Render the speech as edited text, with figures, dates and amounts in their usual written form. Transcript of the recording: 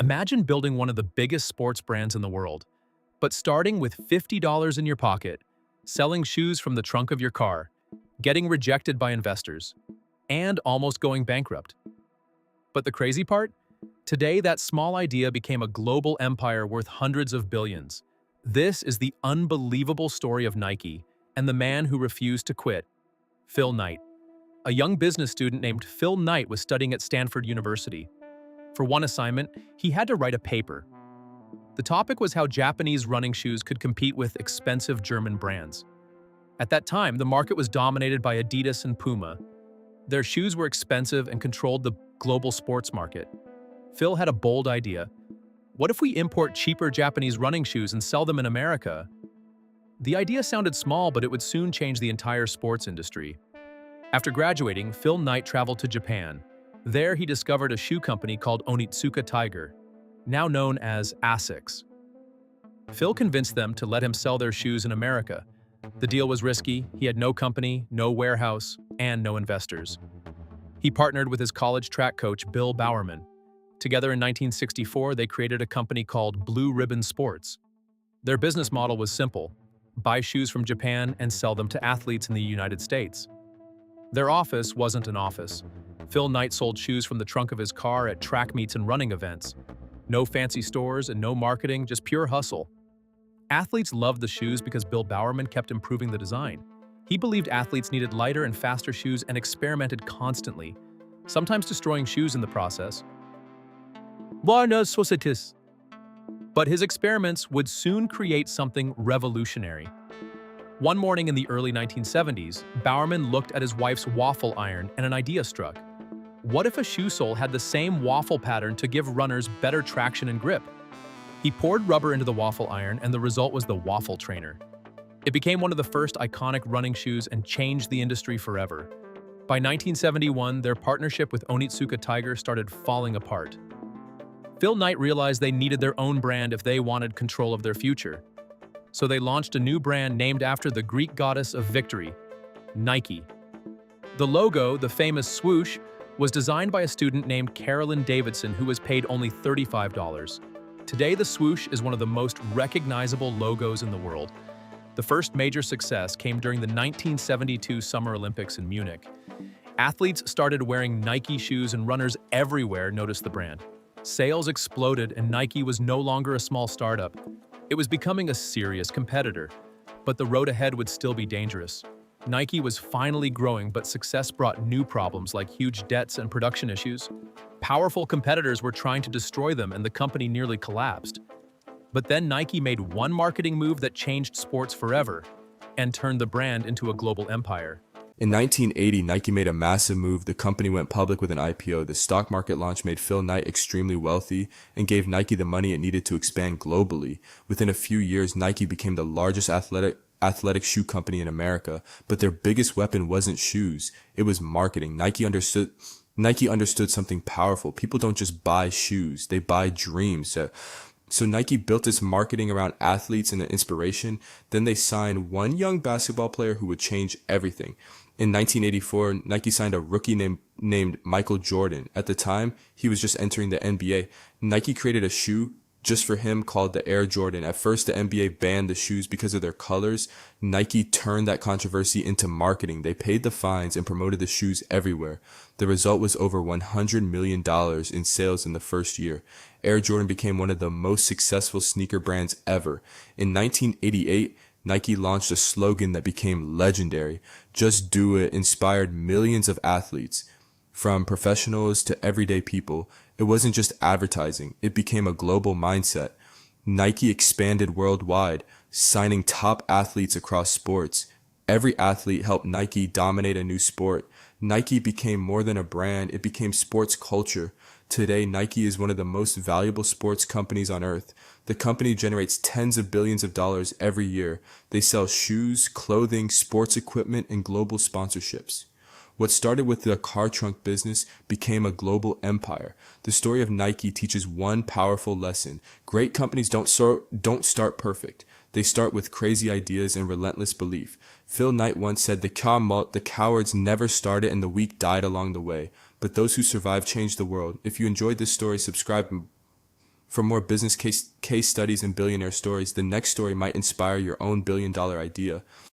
Imagine building one of the biggest sports brands in the world, but starting with $50 in your pocket, selling shoes from the trunk of your car, getting rejected by investors, and almost going bankrupt. But the crazy part? Today, that small idea became a global empire worth hundreds of billions. This is the unbelievable story of Nike and the man who refused to quit, Phil Knight. A young business student named Phil Knight was studying at Stanford University. For one assignment, he had to write a paper. The topic was how Japanese running shoes could compete with expensive German brands. At that time, the market was dominated by Adidas and Puma. Their shoes were expensive and controlled the global sports market. Phil had a bold idea. What if we import cheaper Japanese running shoes and sell them in America? The idea sounded small, but it would soon change the entire sports industry. After graduating, Phil Knight traveled to Japan. There, he discovered a shoe company called Onitsuka Tiger, now known as ASICS. Phil convinced them to let him sell their shoes in America. The deal was risky. He had no company, no warehouse, and no investors. He partnered with his college track coach, Bill Bowerman. Together in 1964, they created a company called Blue Ribbon Sports. Their business model was simple: buy shoes from Japan and sell them to athletes in the United States. Their office wasn't an office. Phil Knight sold shoes from the trunk of his car at track meets and running events. No fancy stores and no marketing, just pure hustle. Athletes loved the shoes because Bill Bowerman kept improving the design. He believed athletes needed lighter and faster shoes and experimented constantly, sometimes destroying shoes in the process. But his experiments would soon create something revolutionary. One morning in the early 1970s, Bowerman looked at his wife's waffle iron and an idea struck. What if a shoe sole had the same waffle pattern to give runners better traction and grip? He poured rubber into the waffle iron, and the result was the Waffle Trainer. It became one of the first iconic running shoes and changed the industry forever. By 1971, their partnership with Onitsuka Tiger started falling apart. Phil Knight realized they needed their own brand if they wanted control of their future. So they launched a new brand named after the Greek goddess of victory, Nike. The logo, the famous swoosh, was designed by a student named Carolyn Davidson who was paid only $35. Today, the swoosh is one of the most recognizable logos in the world. The first major success came during the 1972 Summer Olympics in Munich. Athletes started wearing Nike shoes and runners everywhere noticed the brand. Sales exploded and Nike was no longer a small startup. It was becoming a serious competitor, but the road ahead would still be dangerous. Nike was finally growing, but success brought new problems like huge debts and production issues. Powerful competitors were trying to destroy them and the company nearly collapsed. But then Nike made one marketing move that changed sports forever and turned the brand into a global empire. In 1980, Nike made a massive move. The company went public with an IPO. The stock market launch made Phil Knight extremely wealthy and gave Nike the money it needed to expand globally. Within a few years, Nike became the largest athletic shoe company in America, but their biggest weapon wasn't shoes. It was marketing. Nike understood something powerful. People don't just buy shoes, they buy dreams. So Nike built its marketing around athletes and the inspiration. Then they signed one young basketball player who would change everything. In 1984, Nike signed a rookie named Michael Jordan. At the time, he was just entering the NBA. Nike created a shoe just for him called the Air Jordan. At first, the NBA banned the shoes because of their colors. Nike turned that controversy into marketing. They paid the fines and promoted the shoes everywhere. The result was over $100 million in sales in the first year. Air Jordan became one of the most successful sneaker brands ever. In 1988, Nike launched a slogan that became legendary. "Just do it," inspired millions of athletes. From professionals to everyday people, it wasn't just advertising, it became a global mindset. Nike expanded worldwide, signing top athletes across sports. Every athlete helped Nike dominate a new sport. Nike became more than a brand, it became sports culture. Today, Nike is one of the most valuable sports companies on earth. The company generates tens of billions of dollars every year. They sell shoes, clothing, sports equipment, and global sponsorships. What started with the car trunk business became a global empire. The story of Nike teaches one powerful lesson. Great companies don't start perfect. They start with crazy ideas and relentless belief. Phil Knight once said, the cowards never started and the weak died along the way. But those who survived changed the world. If you enjoyed this story, subscribe For more business case studies and billionaire stories, the next story might inspire your own billion-dollar idea.